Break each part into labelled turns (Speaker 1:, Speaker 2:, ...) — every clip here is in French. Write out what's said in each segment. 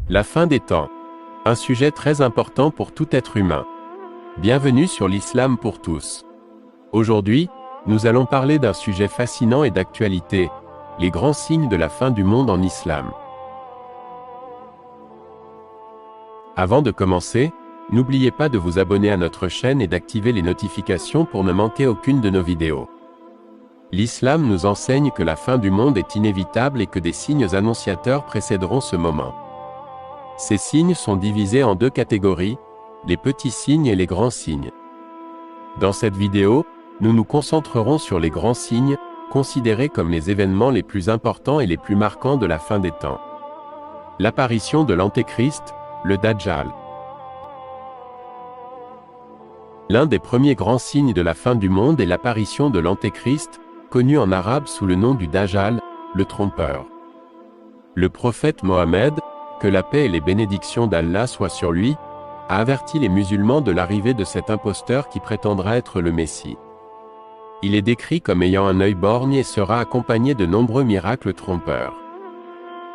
Speaker 1: La fin des temps. Un sujet très important pour tout être humain. Bienvenue sur l'Islam pour tous. Aujourd'hui, nous allons parler d'un sujet fascinant et d'actualité, les grands signes de la fin du monde en islam. Avant de commencer, n'oubliez pas de vous abonner à notre chaîne et d'activer les notifications pour ne manquer aucune de nos vidéos. L'islam nous enseigne que la fin du monde est inévitable et que des signes annonciateurs précéderont ce moment. Ces signes sont divisés en deux catégories, les petits signes et les grands signes. Dans cette vidéo, nous nous concentrerons sur les grands signes, considérés comme les événements les plus importants et les plus marquants de la fin des temps. L'apparition de l'Antéchrist, le Dajjal. L'un des premiers grands signes de la fin du monde est l'apparition de l'Antéchrist, connu en arabe sous le nom du Dajjal, le trompeur. Le prophète Mohammed, que la paix et les bénédictions d'Allah soient sur lui, a averti les musulmans de l'arrivée de cet imposteur qui prétendra être le Messie. Il est décrit comme ayant un œil borgne et sera accompagné de nombreux miracles trompeurs.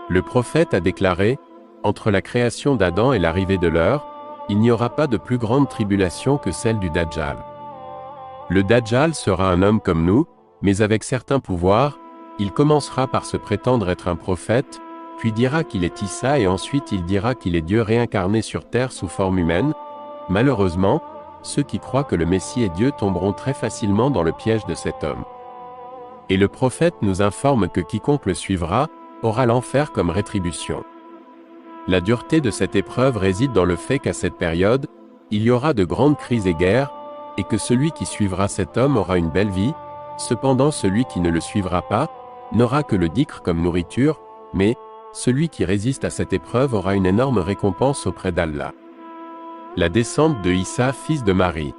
Speaker 1: Le prophète a déclaré, « Entre la création d'Adam et l'arrivée de l'heure, il n'y aura pas de plus grande tribulation que celle du Dajjal. Le Dajjal sera un homme comme nous, mais avec certains pouvoirs, il commencera par se prétendre être un prophète, puis dira qu'il est Issa et ensuite il dira qu'il est Dieu réincarné sur terre sous forme humaine. Malheureusement, ceux qui croient que le Messie est Dieu tomberont très facilement dans le piège de cet homme. Et le prophète nous informe que quiconque le suivra, aura l'enfer comme rétribution. La dureté de cette épreuve réside dans le fait qu'à cette période, il y aura de grandes crises et guerres, et que celui qui suivra cet homme aura une belle vie, cependant celui qui ne le suivra pas, n'aura que le dhikr comme nourriture, mais, celui qui résiste à cette épreuve aura une énorme récompense auprès d'Allah. La descente de Issa, fils de Marie.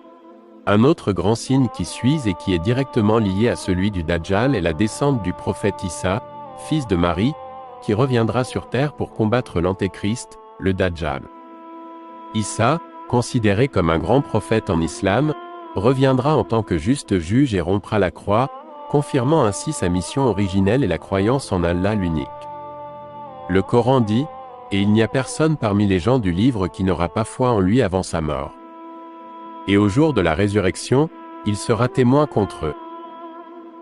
Speaker 1: Un autre grand signe qui suit et qui est directement lié à celui du Dajjal est la descente du prophète Issa, fils de Marie, qui reviendra sur terre pour combattre l'Antéchrist, le Dajjal. Issa, considéré comme un grand prophète en islam, reviendra en tant que juste juge et rompra la croix, confirmant ainsi sa mission originelle et la croyance en Allah l'unique. Le Coran dit, « Et il n'y a personne parmi les gens du livre qui n'aura pas foi en lui avant sa mort. Et au jour de la résurrection, il sera témoin contre eux. »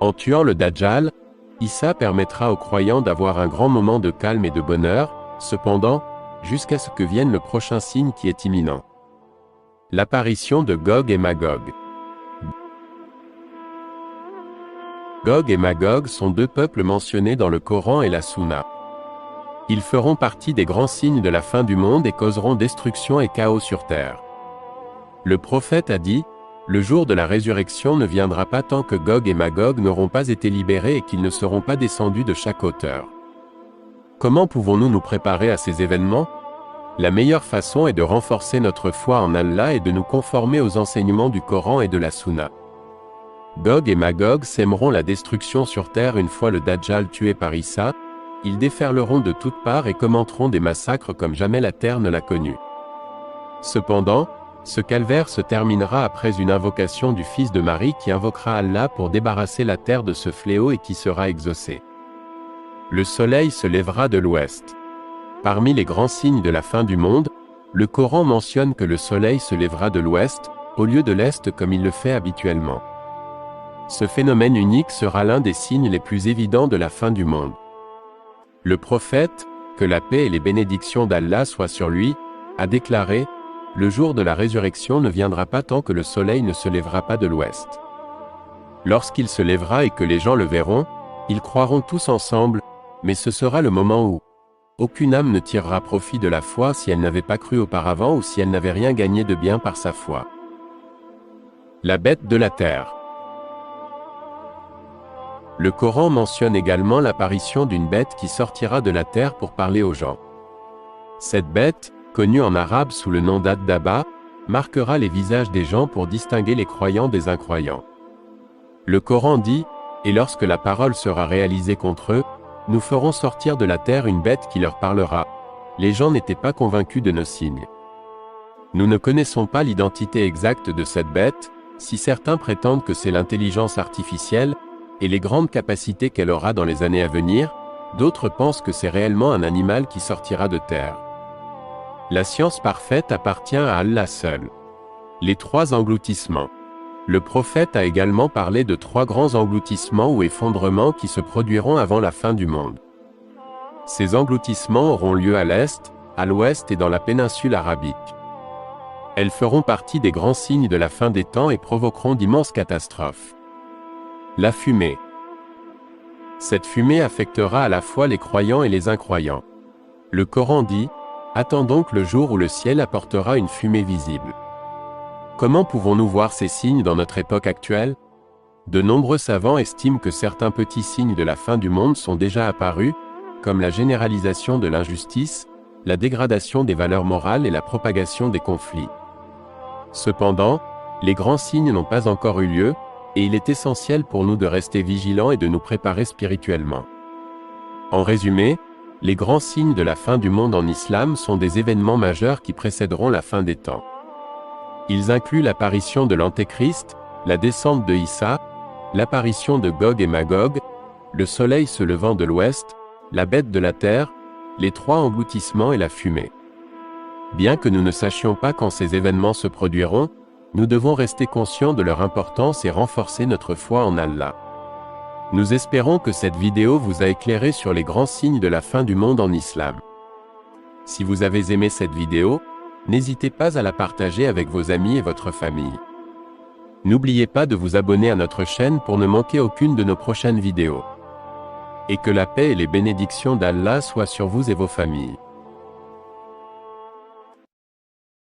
Speaker 1: En tuant le Dajjal, Issa permettra aux croyants d'avoir un grand moment de calme et de bonheur, cependant, jusqu'à ce que vienne le prochain signe qui est imminent. L'apparition de Gog et Magog. Gog et Magog sont deux peuples mentionnés dans le Coran et la Sunna. Ils feront partie des grands signes de la fin du monde et causeront destruction et chaos sur terre. Le prophète a dit, « Le jour de la résurrection ne viendra pas tant que Gog et Magog n'auront pas été libérés et qu'ils ne seront pas descendus de chaque hauteur. » Comment pouvons-nous nous préparer à ces événements? La meilleure façon est de renforcer notre foi en Allah et de nous conformer aux enseignements du Coran et de la Sunna. Gog et Magog sèmeront la destruction sur terre une fois le Dajjal tué par Issa. Ils déferleront de toutes parts et commenteront des massacres comme jamais la terre ne l'a connu. Cependant, ce calvaire se terminera après une invocation du fils de Marie qui invoquera Allah pour débarrasser la terre de ce fléau et qui sera exaucé. Le soleil se lèvera de l'ouest. Parmi les grands signes de la fin du monde, le Coran mentionne que le soleil se lèvera de l'ouest, au lieu de l'est comme il le fait habituellement. Ce phénomène unique sera l'un des signes les plus évidents de la fin du monde. Le prophète, que la paix et les bénédictions d'Allah soient sur lui, a déclaré, « Le jour de la résurrection ne viendra pas tant que le soleil ne se lèvera pas de l'ouest. Lorsqu'il se lèvera et que les gens le verront, ils croiront tous ensemble, mais ce sera le moment où aucune âme ne tirera profit de la foi si elle n'avait pas cru auparavant ou si elle n'avait rien gagné de bien par sa foi. » La bête de la terre. Le Coran mentionne également l'apparition d'une bête qui sortira de la terre pour parler aux gens. Cette bête, connue en arabe sous le nom d'Ad-Daba, marquera les visages des gens pour distinguer les croyants des incroyants. Le Coran dit, « Et lorsque la parole sera réalisée contre eux, nous ferons sortir de la terre une bête qui leur parlera. » Les gens n'étaient pas convaincus de nos signes. Nous ne connaissons pas l'identité exacte de cette bête, si certains prétendent que c'est l'intelligence artificielle, et les grandes capacités qu'elle aura dans les années à venir, D'autres pensent que c'est réellement un animal qui sortira de terre. La science parfaite appartient à Allah seul. Les 3 engloutissements. Le prophète a également parlé de 3 grands engloutissements ou effondrements qui se produiront avant la fin du monde. Ces engloutissements auront lieu à l'est, à l'ouest et dans la péninsule arabique. Elles feront partie des grands signes de la fin des temps et provoqueront d'immenses catastrophes. La fumée. Cette fumée affectera à la fois les croyants et les incroyants. Le Coran dit « Attends donc le jour où le ciel apportera une fumée visible ». Comment pouvons-nous voir ces signes dans notre époque actuelle? De nombreux savants estiment que certains petits signes de la fin du monde sont déjà apparus, comme la généralisation de l'injustice, la dégradation des valeurs morales et la propagation des conflits. Cependant, les grands signes n'ont pas encore eu lieu, et il est essentiel pour nous de rester vigilants et de nous préparer spirituellement. En résumé, les grands signes de la fin du monde en islam sont des événements majeurs qui précéderont la fin des temps. Ils incluent l'apparition de l'Antéchrist, la descente de Issa, l'apparition de Gog et Magog, le soleil se levant de l'ouest, la bête de la terre, les 3 engloutissements et la fumée. Bien que nous ne sachions pas quand ces événements se produiront, nous devons rester conscients de leur importance et renforcer notre foi en Allah. Nous espérons que cette vidéo vous a éclairé sur les grands signes de la fin du monde en islam. Si vous avez aimé cette vidéo, n'hésitez pas à la partager avec vos amis et votre famille. N'oubliez pas de vous abonner à notre chaîne pour ne manquer aucune de nos prochaines vidéos. Et que la paix et les bénédictions d'Allah soient sur vous et vos familles.